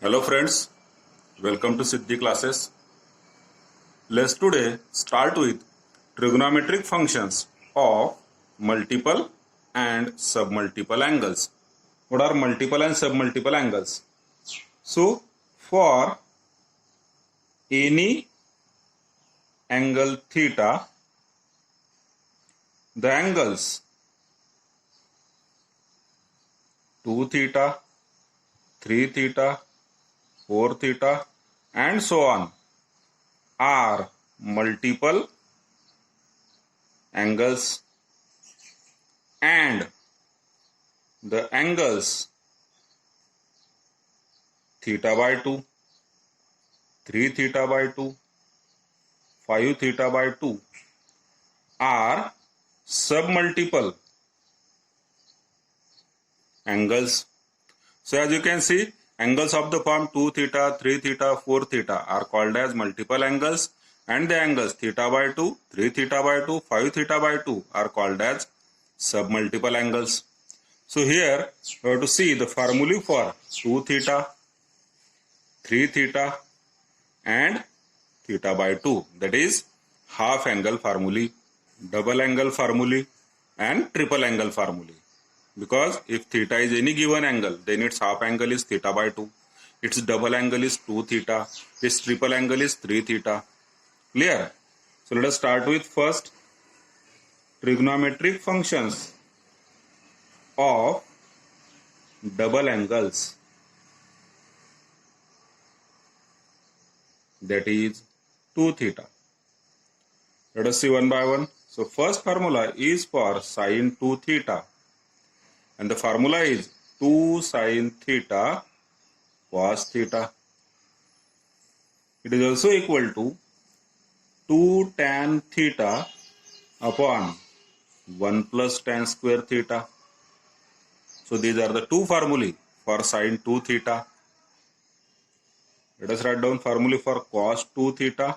Hello friends, welcome to Siddhi classes. Let's today start with trigonometric functions of multiple and submultiple angles. What are multiple and submultiple angles? So for any angle theta, the angles 2 theta, 3 theta, 4 theta and so on are multiple angles, and the angles theta by 2, 3 theta by 2, 5 theta by 2 are submultiple angles. So as you can see, angles of the form 2 theta, 3 theta, 4 theta are called as multiple angles, and the angles theta by 2, 3 theta by 2, 5 theta by 2 are called as submultiple angles. So here we have to see the formulae for 2 theta, 3 theta and theta by 2, that is half angle formulae, double angle formulae and triple angle formulae. Because if theta is any given angle, then its half angle is theta by 2, its double angle is 2 theta, its triple angle is 3 theta. Clear? So let us start with first trigonometric functions of double angles, that is 2 theta. Let us see one by one. So first formula is for sine 2 theta, and the formula is 2 sine theta cos theta. It is also equal to 2 tan theta upon 1 plus tan square theta. So these are the two formulae for sine 2 theta. Let us write down formulae for cos 2 theta.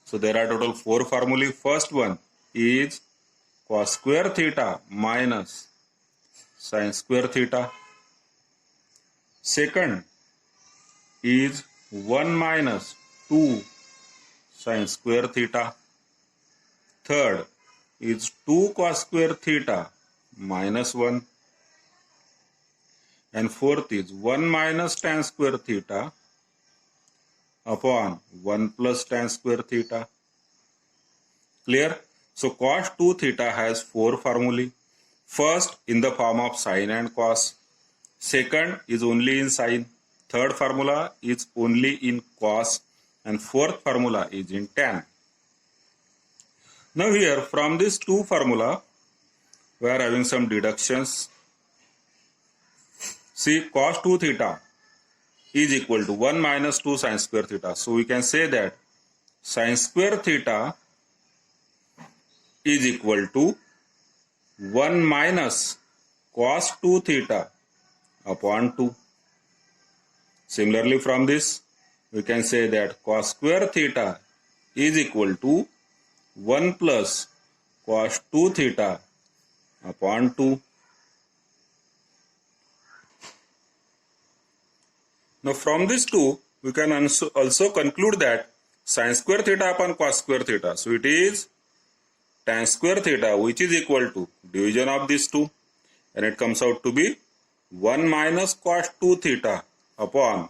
So there are total 4 formulae. First one is cos square theta minus sin square theta. Second is 1 minus 2 sin square theta. Third is 2 cos square theta minus 1. And fourth is 1 minus tan square theta upon 1 plus tan square theta. Clear? So cos 2 theta has 4 formulae. First in the form of sine and cos. Second is only in sine. Third formula is only in cos. And fourth formula is in tan. Now here from these two formula we are having some deductions. See, cos 2 theta is equal to 1 minus 2 sin square theta. So we can say that sin square theta is equal to 1 minus cos 2 theta upon 2. Similarly from this we can say that cos square theta is equal to 1 plus cos 2 theta upon 2. Now from these two we can also conclude that sin square theta upon cos square theta, so it is tan square theta, which is equal to division of these two, and it comes out to be 1 minus cos 2 theta upon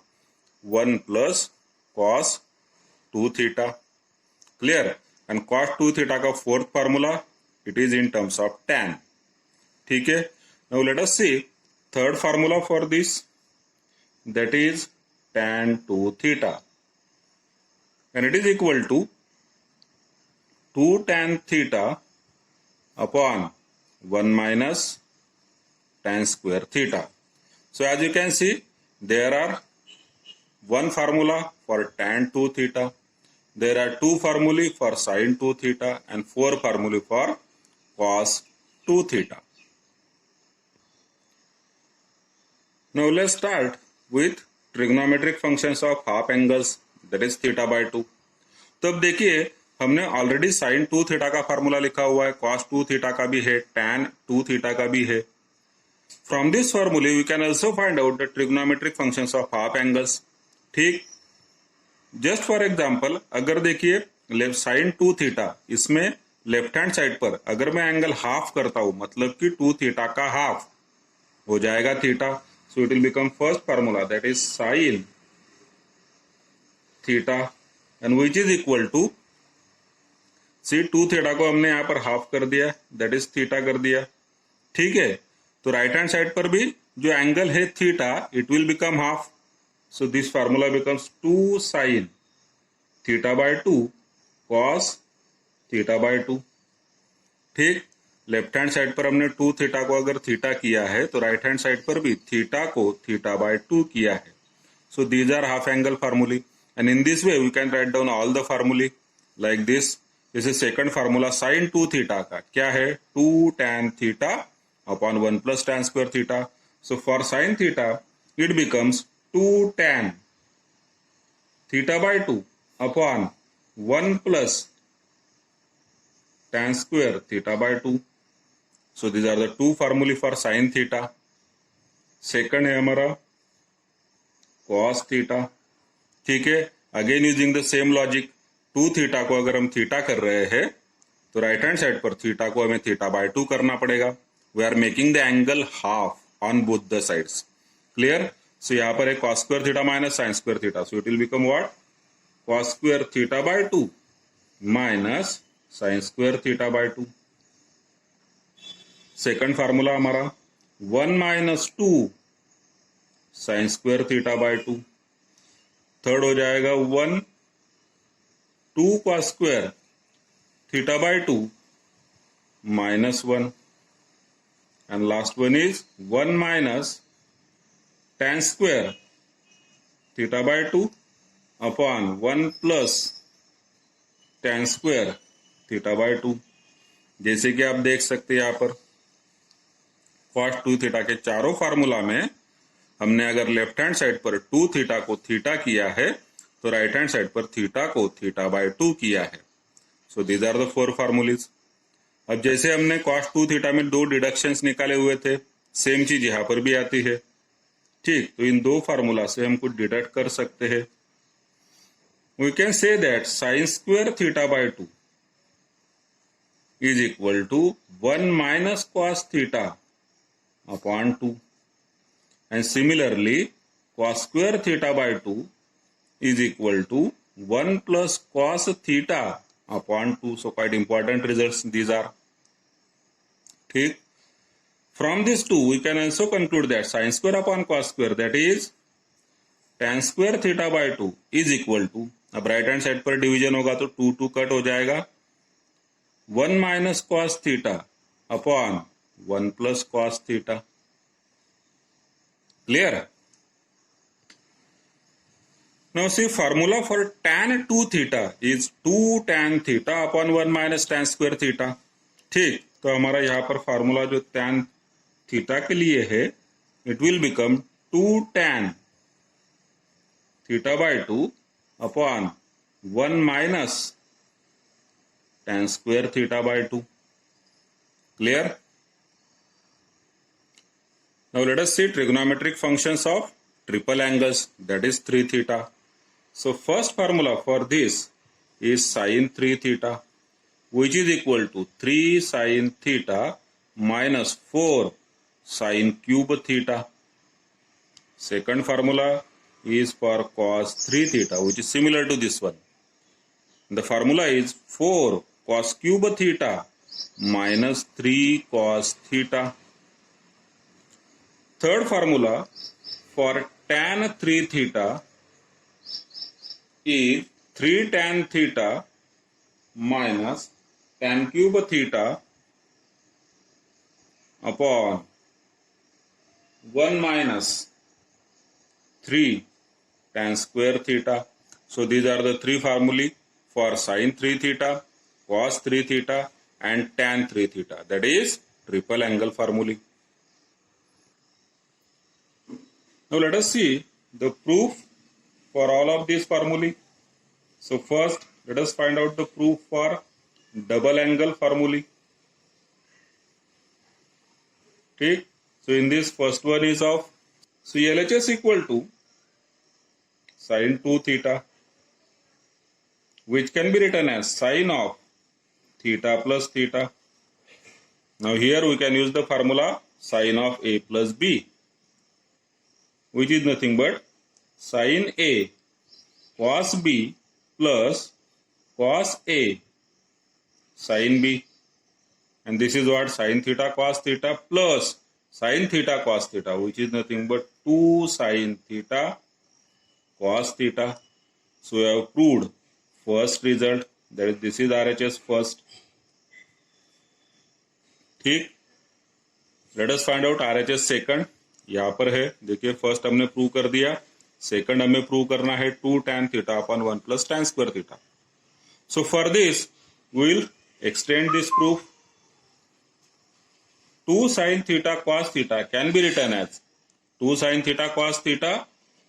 1 plus cos 2 theta. Clear? And cos 2 theta का fourth formula, it is in terms of tan. ठीक है? Now let us see third formula for this, that is tan 2 theta, and it is equal to 2 tan theta upon 1 minus tan square theta. So as you can see, there are one formula for tan 2 theta, there are two formulae for sin 2 theta and 4 formulae for cos 2 theta. Now let's start with trigonometric functions of half angles, that is theta by 2. तो अब देखिए हमने already sin 2 theta का formula लिखा हुआ है, cos 2 theta का भी है, tan 2 थीटा का भी है. From this formula we can also find out the trigonometric functions of half angles. ठीक, जस्ट फॉर एग्जाम्पल अगर देखिए लेफ्ट साइन 2 थीटा, इसमें लेफ्ट हैंड साइड पर अगर मैं एंगल हाफ करता हूं मतलब कि 2 थीटा का हाफ हो जाएगा theta, so it will become first formula that is sine theta and which is equal to, C 2 theta को हमने यहां पर हाफ कर दिया दैट इज थीटा कर दिया। ठीक है, तो राइट हैंड साइड पर भी जो एंगल है theta it will become half, so this formula becomes 2 sine theta by 2 cos theta by 2। ठीक, लेफ्ट हैंड साइड पर हमने 2 थीटा को अगर थीटा किया है तो राइट हैंड साइड पर भी थीटा को थीटा बाय 2 किया है, so these are half angle formulae and in this way we can write down all the formulae like this. Is second formula sine 2 theta का क्या है, 2 tan theta upon 1 plus tan square theta, so for sine theta it becomes 2 tan theta by 2 upon 1 plus tan square theta by 2. So these are the two formulae for sin theta. Second है हमारा cos theta. ठीक है, again using the same logic, 2 theta को अगर हम theta कर रहे हैं तो राइट हैंड साइड पर थीटा को हमें थीटा बाय 2 करना पड़ेगा। We are making the angle half on both the sides. Clear? So यहाँ पर है cos square theta minus sin square theta, so it will become what, cos square theta by 2 minus sin square theta by 2। Second formula हमारा 1 minus 2 sin square theta by 2। Third हो जाएगा 1 2 cos square theta by 2 minus 1 and last one is 1 minus tan square theta by 2 upon 1 plus tan square theta by 2। जैसे कि आप देख सकते हैं यहाँ पर cos 2 थीटा के चारों फार्मूला में हमने अगर लेफ्ट हैंड साइड पर 2 थीटा को थीटा किया है तो राइट हैंड साइड पर थीटा को थीटा बाय 2 किया है। So these are the 4 formulae. अब जैसे हमने cos 2 थीटा में 2 डिडक्शंस निकाले हुए थे, सेम चीज यहाँ पर भी आती है। ठीक, तो इन 2 फार्मूला से हम कुछ डिडक्ट कर सकते हैं। We can say that sin square theta by 2 is equal to 1 minus cos theta upon 2 and similarly cos square theta by 2 is equal to 1 plus cos theta upon 2. So quite important results these are. ठीक, from this 2 we can also conclude that sin square upon cos square that is tan square theta by 2 is equal to, अब right hand side पर division होगा तो 2 2 cut हो जाएगा, 1 minus cos theta upon 1 plus cos theta. Clear? Now see formula for tan 2 theta is 2 tan theta upon 1 minus tan square theta. ठीक, तो हमारा यहाँ पर फार्मूला जो tan थीटा के लिए है it will become 2 tan theta by 2 upon 1 minus tan square theta by 2. Clear? Now let us see trigonometric functions of triple angles, that is 3 theta. So first formula for this is sin 3 theta which is equal to 3 sin theta minus 4 sin cube theta. Second formula is for cos 3 theta which is similar to this one. The formula is 4 cos cube theta minus 3 cos theta. Third formula for tan 3 theta is 3 tan theta minus tan cube theta upon 1 minus 3 tan square theta. So these are the 3 formulae for sin 3 theta, cos 3 theta and tan 3 theta, that is triple angle formulae. Now let us see the proof for all of these formulae. So first let us find out the proof for double angle formulae. ठीक, So in this first one is of, so LHS equal to sine 2 theta, which can be written as sine of theta plus theta. Now here we can use the formula sine of A plus B, which is nothing but sine A cos B plus cos A sine B. And this is what? Sine theta cos theta plus sine theta cos theta, which is nothing but 2 sine theta cos theta. So we have proved first result, that is this is RHS first. ठीक, let us find out RHS second. यहाँ पर है, देखिए first हमने prove कर दिया, second हमें prove करना है 2 tan theta upon 1 plus tan square theta. So for this we will extend this proof. 2 sin theta cos theta can be written as 2 sin theta cos theta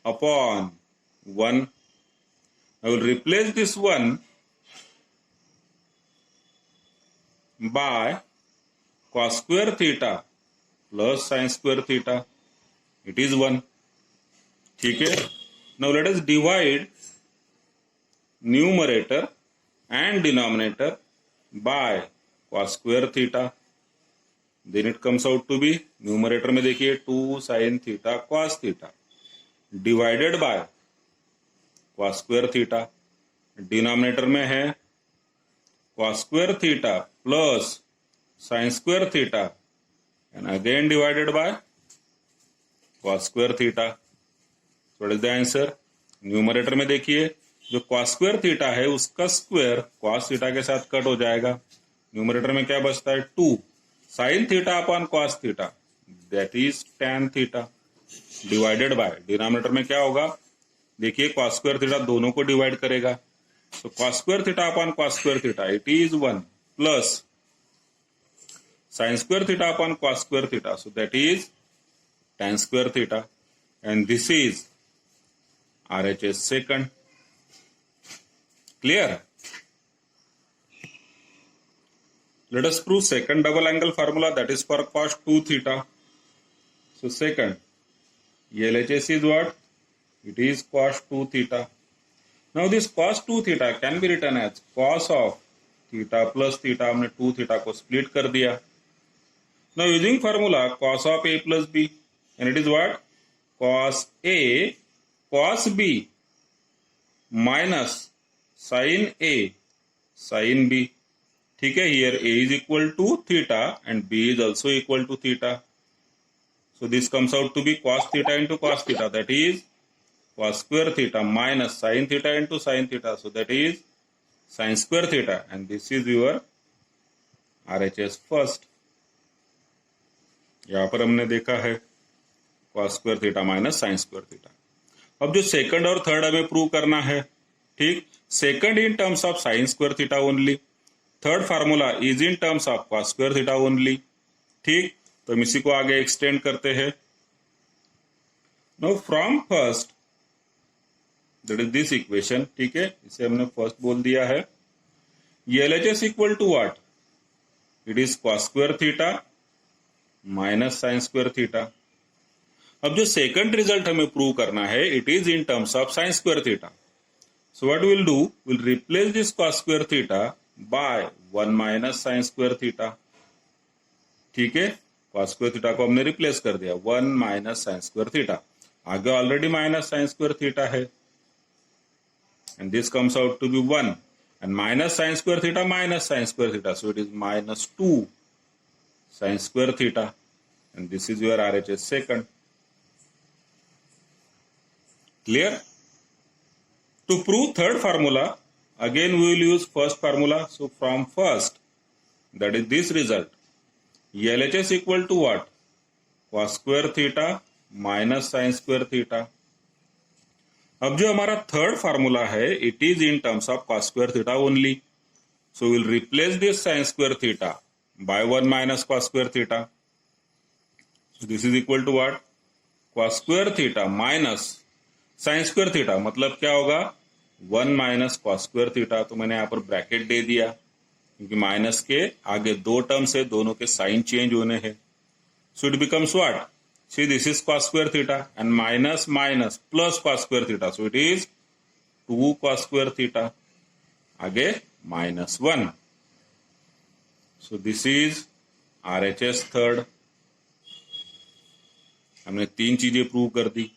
upon 1. I will replace this 1 by cos square theta plus sin square theta. It is 1. ठीक है. Now let us divide numerator and denominator by cos square theta. Then it comes out to be, numerator में देखिए 2 sin theta cos theta divided by cos square theta. Denominator में है cos square theta plus sin square theta and again divided by cos square theta. So what is the answer? Numerator में देखिए जो cos square theta है उसका square cos theta के साथ cut हो जाएगा. न्यूमरेटर में क्या बचता है? 2 sin theta upon cos theta, that is tan theta, divided by, denominator में क्या होगा? देखिए cos square theta दोनों को डिवाइड करेगा. So cos square theta upon cos square theta, it is 1 plus sin square theta upon cos square theta, so that is tan square theta, and this is RHS second. Clear? Let us prove second double angle formula, that is for cos 2 theta. So second, LHS is what? It is cos 2 theta. Now this cos 2 theta can be written as cos of theta plus theta. हमने 2 theta को split कर दिया. Now using formula cos of A plus B, and it is what? Cos A cos B minus sin A sin B. ठीक है, here A is equal to theta and B is also equal to theta. So this comes out to be cos theta into cos theta, that is cos square theta minus sin theta into sin theta, so that is sin square theta, and this is your RHS first. यहाँ पर हमने देखा है cos square theta minus sin square theta. अब जो second और third हमें prove करना है, ठीक, second in terms of sin square theta only, third formula is in terms of cos square theta only. ठीक, तो हम इसी को आगे एक्सटेंड करते हैं. Now from first, that is this equation. ठीक है, इसे हमने फर्स्ट बोल दिया है. LHS equal to what? It is cos square theta minus sin square theta. अब जो सेकंड रिजल्ट हमें प्रूव करना है, it is in terms of sin square theta. So what we will do? We'll replace this cos square theta by 1 minus sin square theta. ठीक है, cos square theta को हमने replace कर दिया 1 minus sin square theta. आगे already minus sin square theta है, and this comes out to be 1, and minus sin square theta minus sin square theta, so it is minus 2 sin square theta, and this is your RHS second. Clear? To prove third formula, again we will use first formula. So from first, that is this result, LHS equal to what? Cos square theta minus sin square theta. अब जो हमारा third formula है, it is in terms of cos square theta only. So we'll replace this sin square theta by 1 minus cos square theta. So this is equal to what? Cos square theta minus sin square theta, मतलब क्या होगा? 1 minus cos square theta. तो मैंने यहाँ पर bracket दे दिया क्योंकि minus के आगे दो टर्म्स है, दोनों के साइन चेंज होने हैं. So it becomes what? See, this is cos square theta and minus minus plus cos square theta. So it is 2 cos square theta. Again minus 1. So this is RHS third. हमने 3 चीजें prove कर दी.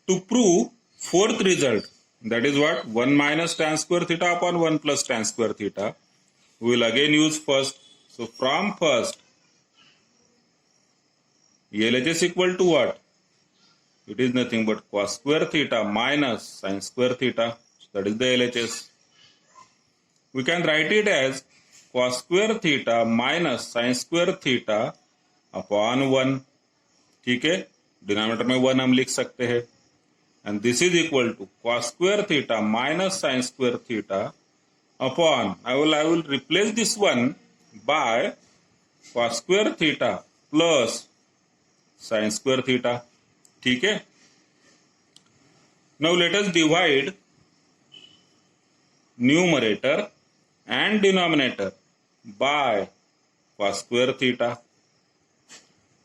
To prove fourth result, that is what? 1 minus tan square theta upon 1 plus tan square theta. We will again use first. So from first, LHS equal to what? It is nothing but cos square theta minus sin square theta. So that is the LHS. We can write it as cos square theta minus sin square theta upon 1. ठीक है, denominator में 1 हम लिख सकते हैं. And this is equal to cos square theta minus sin square theta upon, I will replace this one by cos square theta plus sin square theta. ठीक है. Now let us divide numerator and denominator by cos square theta.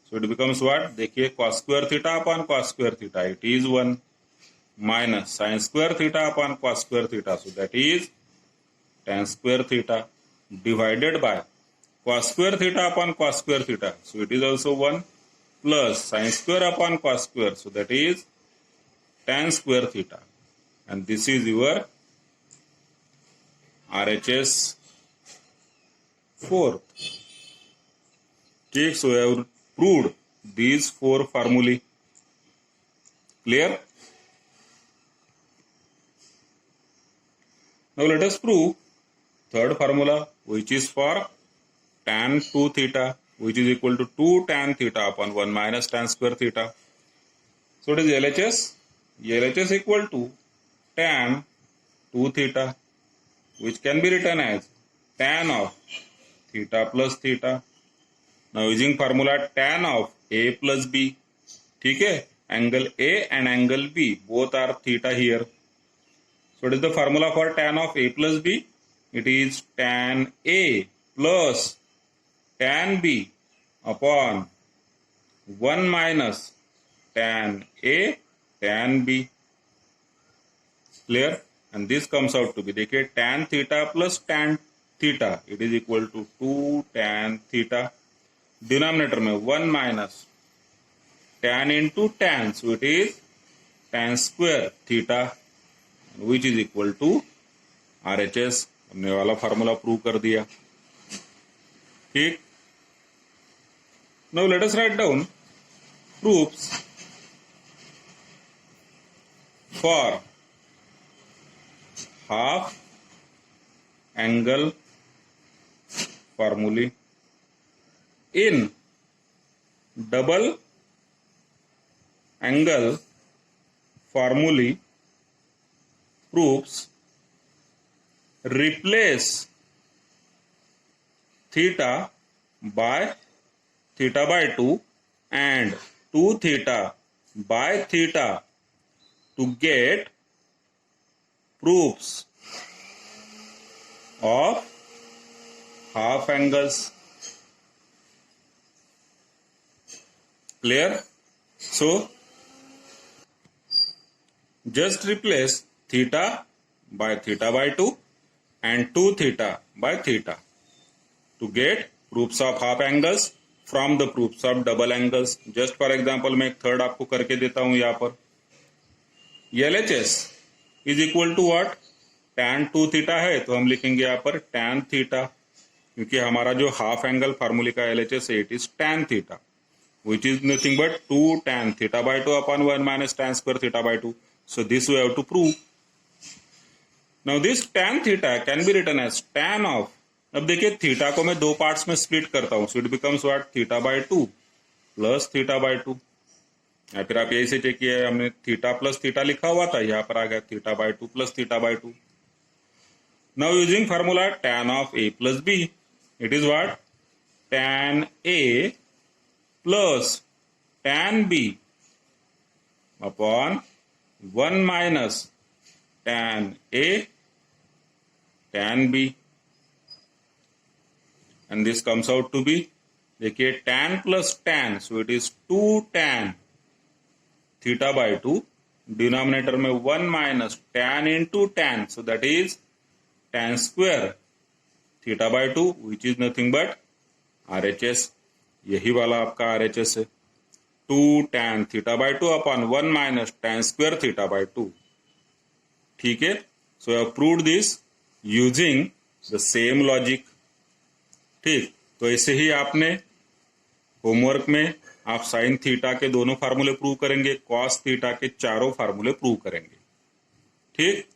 So it becomes what? देखिए, cos square theta upon cos square theta, it is 1 minus sin square theta upon cos square theta. So that is tan square theta divided by cos square theta upon cos square theta. So it is also 1 plus sin square upon cos square. So that is tan square theta. And this is your RHS fourth. Okay, so I have proved these 4 formulae. Clear? Now let us prove third formula, which is for tan 2 theta, which is equal to 2 tan theta upon 1 minus tan square theta. So it is LHS. LHS equal to tan 2 theta, which can be written as tan of theta plus theta. Now using formula tan of A plus B, ठीक है, angle A and angle B both are theta here. So what is the formula for tan of A plus B? It is tan A plus tan B upon 1 minus tan A tan B. Clear? And this comes out to be, देखिए, tan theta plus tan theta, it is equal to 2 tan theta. Denominator में 1 minus tan into tan, so it is tan square theta, which is equal to RHS. हमने वाला formula prove कर दिया. ठीक. Now let us write down proofs for half angle formulae in double angle formulae. Proofs replace theta by 2 and 2 theta by theta to get proofs of half angles. Clear? So just replace theta by 2 and 2 theta by theta to get proofs of half angles from the proofs of double angles. Just for example, मैं एक third आपको करके देता हूं. यहाँ पर LHS is equal to what? tan 2 theta है, तो हम लिखेंगे यहाँ पर tan theta, क्योंकि हमारा जो हाफ एंगल फार्मूले का LHS है, it is tan theta, which is nothing but 2 tan theta by 2 upon 1 minus tan square theta by 2. So this we have to prove. Now this tan theta can be written as tan of, अब देखिए theta को मैं 2 parts में split करता हूं, so it becomes what? Theta by 2 plus theta by 2. या फिर आप यही से चेक किया, हमने थीटा प्लस थीटा लिखा हुआ था, यहाँ पर आ गया theta by 2 plus theta by 2. Now using formula tan of A plus B, it is what? tan A plus tan B upon 1 minus tan A tan B, and this comes out to be देखिए tan plus tan, so it is 2 tan theta by 2. Denominator में 1 minus tan into tan, so that is tan square theta by 2, which is nothing but RHS. यही वाला आपका RHS है, 2 tan theta by 2 upon 1 minus tan square theta by 2. ठीक है, so I have proved this using the same logic. ठीक, तो ऐसे ही आपने होमवर्क में आप साइन थीटा के दोनों फार्मूले प्रूव करेंगे, कॉस थीटा के चारों फार्मूले प्रूव करेंगे. ठीक,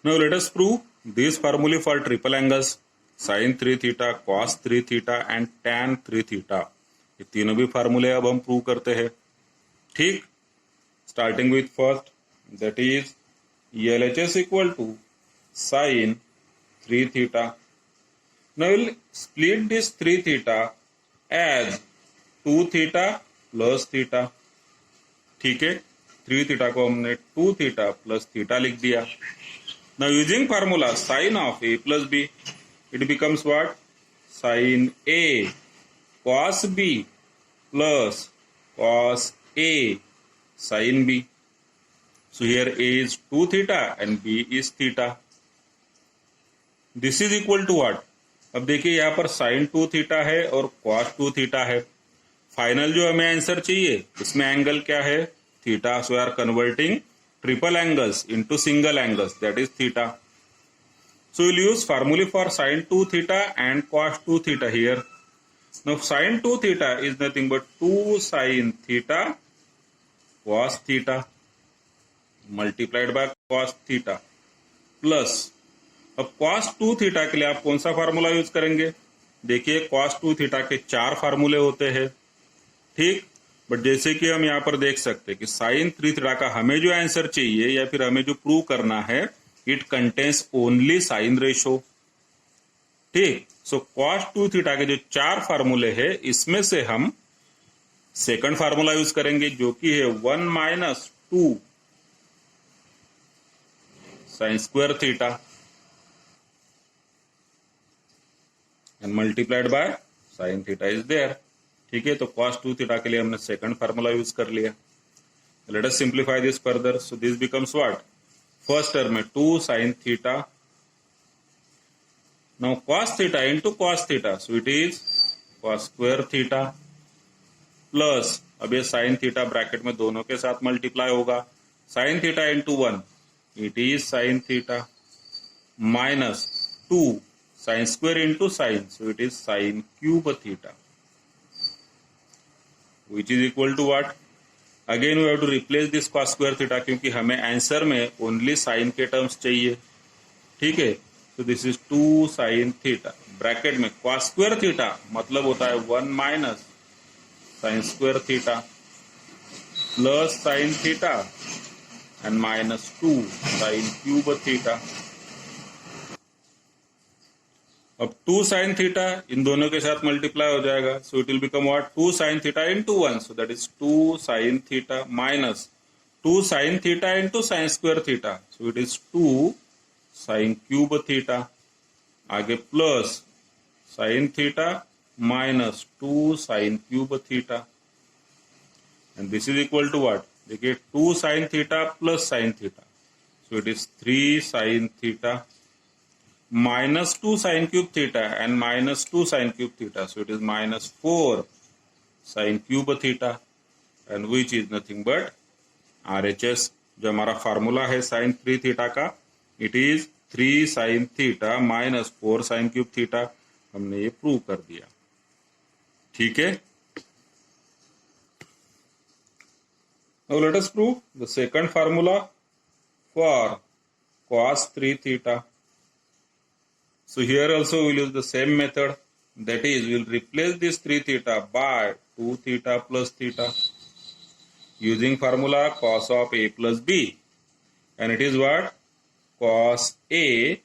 now let us prove this formulae for triple angles, sine 3 theta, cos 3 theta and tan 3 theta. ये तीनों भी फार्मूले अब हम प्रूव करते हैं. ठीक, starting with first, that is LHS equal to sin 3 theta. Now we'll split this 3 theta as 2 theta plus theta. ठीक है, 3 theta को हमने 2 theta plus theta लिख दिया. Now using formula sin of A plus B, it becomes what? Sin A cos B plus cos A sin B. So here A is 2 theta and B is theta. This is equal to what? अब देखिए यहाँ पर sin 2 theta है और cos 2 theta है. Final जो हमें answer चाहिए इसमें एंगल क्या है? Theta. So we are converting triple angles into single angles, that is theta. So will use formulae for sin 2 theta and cos 2 theta here. Now sin 2 theta is nothing but 2 sin theta cos theta multiplied by cos theta plus, अब cos 2 थीटा के लिए आप कौन सा formula use करेंगे? देखिए cos 2 थीटा के 4 फार्मूले होते हैं. ठीक, बट जैसे कि हम यहाँ पर देख सकते हैं कि sin 3 थीटा का हमें जो आंसर चाहिए या फिर हमें जो प्रूव करना है, it contains only sine ratio. ठीक, सो cos 2 थीटा के जो 4 फार्मूले हैं इसमें से हम सेकंड फार्मूला यूज करेंगे जो कि है 1 minus 2 sine square theta and multiplied by sine theta is there. ठीक है, तो cos 2 थीटा के लिए हमने सेकंड फार्मूला यूज कर लिया. Let us simplify this further. So this becomes what? First term में 2 sine theta, now cos theta into cos theta, so it is cos square theta plus, अब ये साइन थीटा ब्रैकेट में दोनों के साथ multiply होगा, sine theta into 1 it is sine theta minus 2 sine square into sine, so it is sine cube theta which is equal to what? Again we have to replace this cos square theta क्योंकि हमें answer में only sign के terms चाहिए. ठीक है, तो this is 2 sine theta bracket में cos square theta मतलब होता है 1 minus sign square theta plus sine theta and minus 2 sine cube theta. अब 2 साइन थीटा इन दोनों के साथ मल्टीप्लाई हो जाएगा, so it will become what? 2 sine theta into 1, so that is 2 sine theta minus 2 sine theta into sine square theta, so it is 2 sine cube theta. आगे plus sine theta minus 2 sine cube theta and this is equal to what? देखिए 2 sine theta plus sine theta, so it is 3 sine theta minus 2 sin cube theta and minus 2 sin cube theta, so it is minus 4 sin cube theta and which is nothing but RHS. जो हमारा formula है sin 3 theta का, it is 3 sin theta minus 4 sin cube theta. हमने ये prove कर दिया. ठीक है, now let us prove the second formula for cos 3 theta. So here also we will use the same method, that is we will replace this 3 theta by 2 theta plus theta using formula cos of A plus B, and it is what? Cos A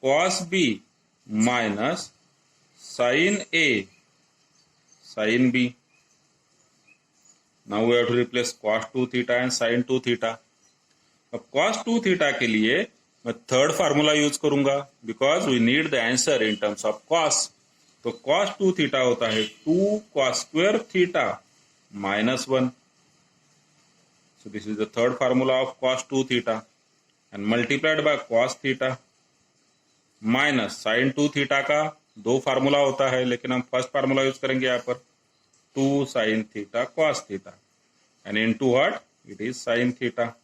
cos B minus sin A sin B. Now we have to replace cos 2 theta and sin 2 theta. अब cos 2 theta के लिए मैं third formula use करूंगा because we need the answer in terms of cos. तो cos 2 theta होता है 2 cos square theta -1। So this is the third formula of cos 2 theta and multiplied by cos theta minus sine 2 theta का दो formula होता है, लेकिन हम first formula use करेंगे यहाँ पर 2 sine theta cos theta and into what it is sine theta.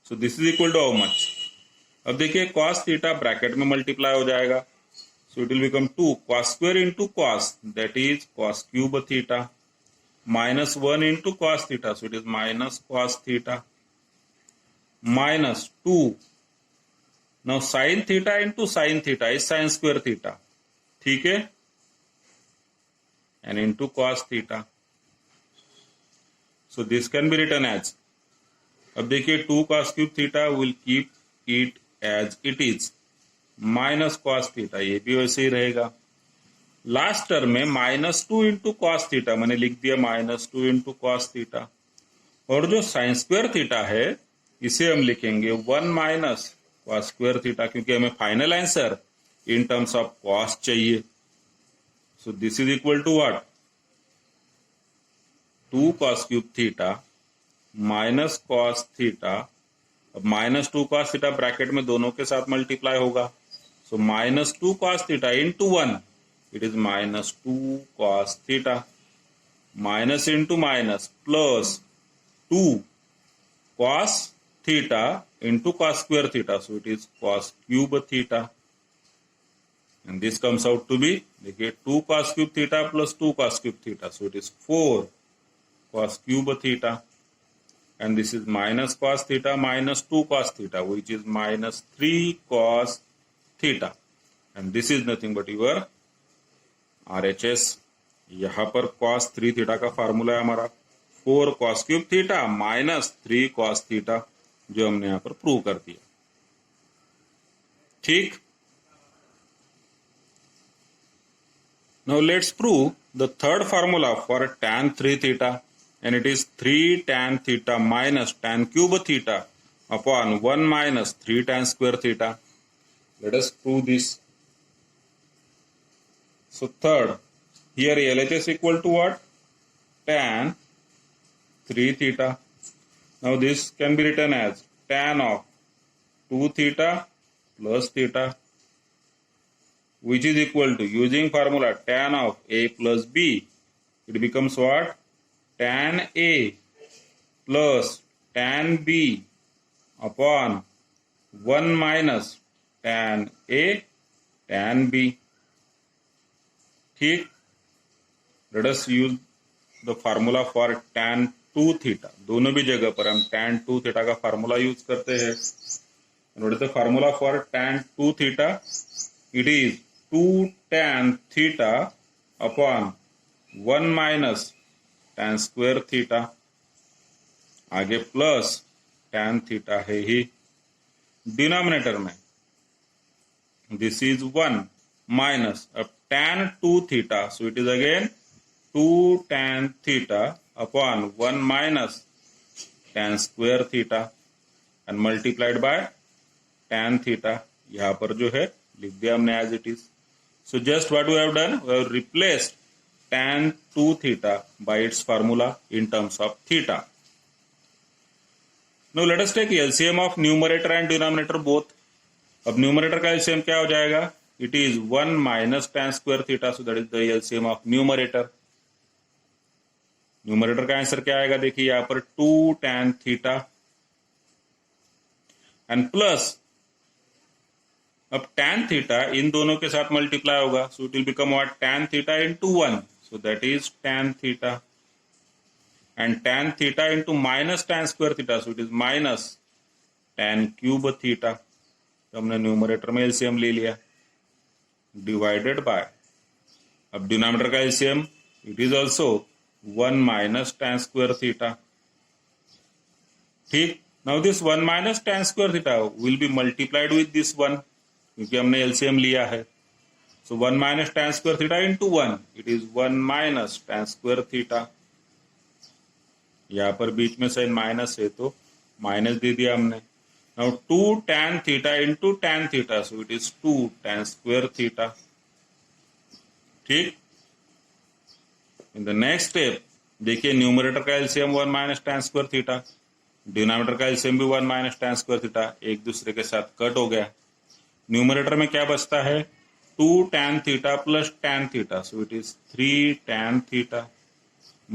So this is equal to how much. अब देखिए कॉस थीटा ब्रैकेट में मल्टीप्लाई हो जाएगा, so it will become 2 cos square into cos that is cos cube theta -1 into cos theta, so it is minus cos theta -2 now sine theta into sine theta is sine square theta, ठीक है, and into cos theta. So this can be written as, अब देखिए 2 cos cube theta will keep it as it is minus cos theta, ये भी वैसे ही रहेगा। Last term में -2 into cos theta मैंने लिख दिया -2 इंटू कॉस थीटा, और जो साइन स्क्वायर थीटा है इसे हम लिखेंगे 1 माइनस कॉस स्क्वायर थीटा, क्योंकि हमें final answer in terms of cos चाहिए। So this is equal to what 2 cos cube theta minus cos theta, अब -2 cos थीटा ब्रैकेट में दोनों के साथ मल्टीप्लाई होगा, so -2 cos theta into 1 it is -2 cos theta, minus into minus plus 2 cos theta into cos square theta, so it is cos cube theta and this comes out to be, देखिए 2 cos cube theta plus 2 cos cube theta, so it is 4 cos cube theta and this is minus cos theta minus 2 cos theta which is minus 3 cos theta and this is nothing but your RHS। यहाँ पर cos 3 theta का formula है हमारा 4 cos cube theta minus 3 cos theta, जो हमने यहाँ पर prove कर दिया, ठीक। Now let's prove the third formula for tan 3 theta and it is 3 tan theta minus tan cube theta upon 1 minus 3 tan square theta. Let us prove this. So third, here LHS equal to what? Tan 3 theta. Now this can be written as tan of 2 theta plus theta, which is equal to, using formula tan of A plus B, it becomes what? Tan A plus tan B upon 1 minus tan A tan B, ठीक। Let us use the formula for tan 2 theta, दोनों भी जगह पर हम tan 2 theta का formula use करते हैं। What is the formula for tan 2 theta? It is 2 tan theta upon 1 minus tan square theta, आगे प्लस tan थीटा है ही डिनोमिनेटर में, दिस इज 1 माइनस, अब tan 2 theta, so it is again 2 tan theta upon 1 minus tan square theta and multiplied by tan theta, यहाँ पर जो है लिख दिया हमने as it is. So just what we have done, we have replaced tan 2 theta by its formula in terms of theta. Now let us take LCM of numerator and denominator both. अब numerator का LCM क्या हो जाएगा? It is 1 minus tan square theta, so that is the LCM of numerator. Numerator का answer क्या आएगा? देखिए यहाँ पर 2 tan theta एंड प्लस, अब tan थीटा इन दोनों के साथ मल्टीप्लाई होगा, सो it will become what? tan theta into 1, so that is tan theta and tan theta into minus tan square theta, so it is minus tan cube theta। तो हमने numerator में LCM ले लिया, divided by, अब denominator का LCM it is also 1 minus tan square theta, ठीक। Now this 1 minus tan square theta will be multiplied with this 1, क्योंकि हमने एलसीएम लिया है। So 1 minus tan square theta into 1, it is 1 minus tan square theta। यहाँ पर बीच में sign minus है तो माइनस दे दिया हमने, Now 2 tan theta into tan theta, so it is 2 tan square theta. ठीक. In the next step, देखिए numerator का LCM 1 minus tan square theta, denominator का एलसीएम भी 1 माइनस tan स्क्वायर थीटा, एक दूसरे के साथ कट हो गया. न्यूमरेटर में क्या बचता है? 2 tan theta plus tan theta, so it is 3 tan theta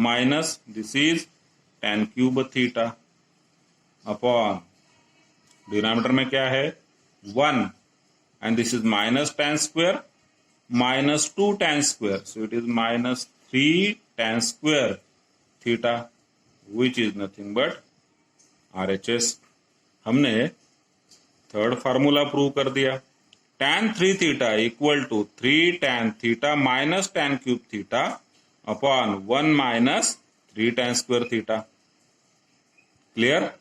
minus this is tan cube theta upon denominator में क्या है? 1 and this is minus tan square minus 2 tan square, so it is minus 3 tan square theta which is nothing but RHS. हमने third formula prove कर दिया. tan 3 theta equal to 3 tan theta minus tan cube theta upon 1 minus 3 tan square theta. Clear?